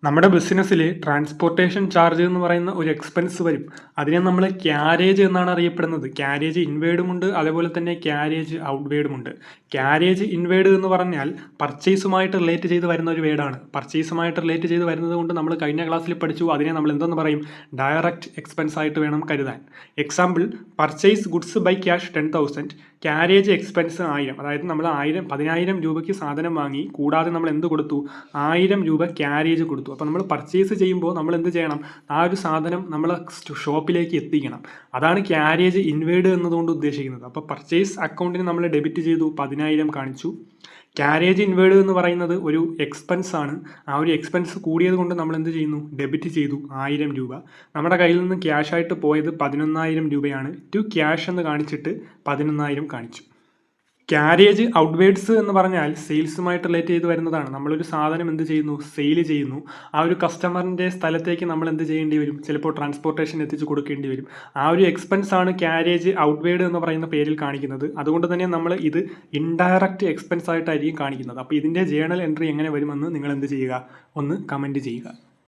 നമ്മുടെ ബിസിനസ്സിൽ transportation charge എന്ന് പറയുന്ന ഒരു എക്സ്പെൻസ് വരും. അതിനെ നമ്മൾ ക്യാരേജ് എന്നാണ് അറിയപ്പെടുന്നത്. ക്യാരേജ് ഇൻവേർഡുമുണ്ട്, അതേപോലെ തന്നെ ക്യാരേജ് ഔട്ട്വേർഡുമുണ്ട്. ക്യാരേജ് ഇൻവേർഡ് എന്ന് പറഞ്ഞാൽ പർച്ചേസുമായിട്ട് റിലേറ്റ് ചെയ്ത് വരുന്ന ഒരു വേർഡാണ്. പർച്ചേസുമായിട്ട് റിലേറ്റ് ചെയ്ത് വരുന്നത് കൊണ്ട് നമ്മൾ കഴിഞ്ഞ ക്ലാസ്സിൽ പഠിച്ചു, അതിനെ നമ്മൾ എന്തെന്ന് പറയും? ഡയറക്റ്റ് എക്സ്പെൻസ് ആയിട്ട് വേണം കരുതാൻ. Example, purchase goods by cash 10,000, carriage expense 1000. അതായത് നമ്മൾ 10,000 രൂപയ്ക്ക് സാധനം വാങ്ങി, കൂടാതെ നമ്മൾ എന്ത് കൊടുത്തു? 1000 രൂപ ക്യാരേജ് കൊടുത്തു. അപ്പോൾ നമ്മൾ പർച്ചേസ് ചെയ്യുമ്പോൾ നമ്മൾ എന്ത് ചെയ്യണം? ആ ഒരു സാധനം നമ്മൾ ഷോപ്പിലേക്ക് എത്തിക്കണം. അതാണ് ക്യാരേജ് ഇൻവേർഡ് എന്നതുകൊണ്ട് ഉദ്ദേശിക്കുന്നത്. അപ്പോൾ പർച്ചേസ് അക്കൗണ്ടിന് നമ്മൾ ഡെബിറ്റ് ചെയ്തു, 10,000 കാണിച്ചു. ക്യാരേജ് ഇൻവേർഡ് എന്ന് പറയുന്നത് ഒരു എക്സ്പെൻസ് ആണ്. ആ ഒരു എക്സ്പെൻസ് കൂടിയത് കൊണ്ട് നമ്മൾ എന്ത് ചെയ്യുന്നു? ഡെബിറ്റ് ചെയ്തു 1000 രൂപ. നമ്മുടെ കയ്യിൽ നിന്ന് ക്യാഷ് ആയിട്ട് പോയത് 11,000 രൂപയാണ്. ടു ക്യാഷ് എന്ന് കാണിച്ചിട്ട് 11,000 കാണിച്ചു. ക്യാരേജ് ഔട്ട്വേർഡ്സ് എന്ന് പറഞ്ഞാൽ സെയിൽസുമായിട്ട് റിലേറ്റ് ചെയ്ത് വരുന്നതാണ്. നമ്മളൊരു സാധനം എന്ത് ചെയ്യുന്നു? സെയിൽ ചെയ്യുന്നു. ആ ഒരു കസ്റ്റമറിൻ്റെ സ്ഥലത്തേക്ക് നമ്മൾ എന്ത് ചെയ്യേണ്ടി വരും? ചിലപ്പോൾ ട്രാൻസ്പോർട്ടേഷൻ എത്തിച്ച് കൊടുക്കേണ്ടി വരും. ആ ഒരു എക്സ്പെൻസ് ആണ് ക്യാരേജ് ഔട്ട്വേർഡ് എന്ന് പറയുന്ന പേരിൽ കാണിക്കുന്നത്. അതുകൊണ്ട് തന്നെ നമ്മൾ ഇത് ഇൻഡയറക്റ്റ് എക്സ്പെൻസ് ആയിട്ടായിരിക്കും കാണിക്കുന്നത്. അപ്പോൾ ഇതിൻ്റെ ജേണൽ എൻട്രി എങ്ങനെ വരുമെന്ന് നിങ്ങൾ എന്ത് ചെയ്യുക? ഒന്ന് കമൻറ്റ് ചെയ്യുക.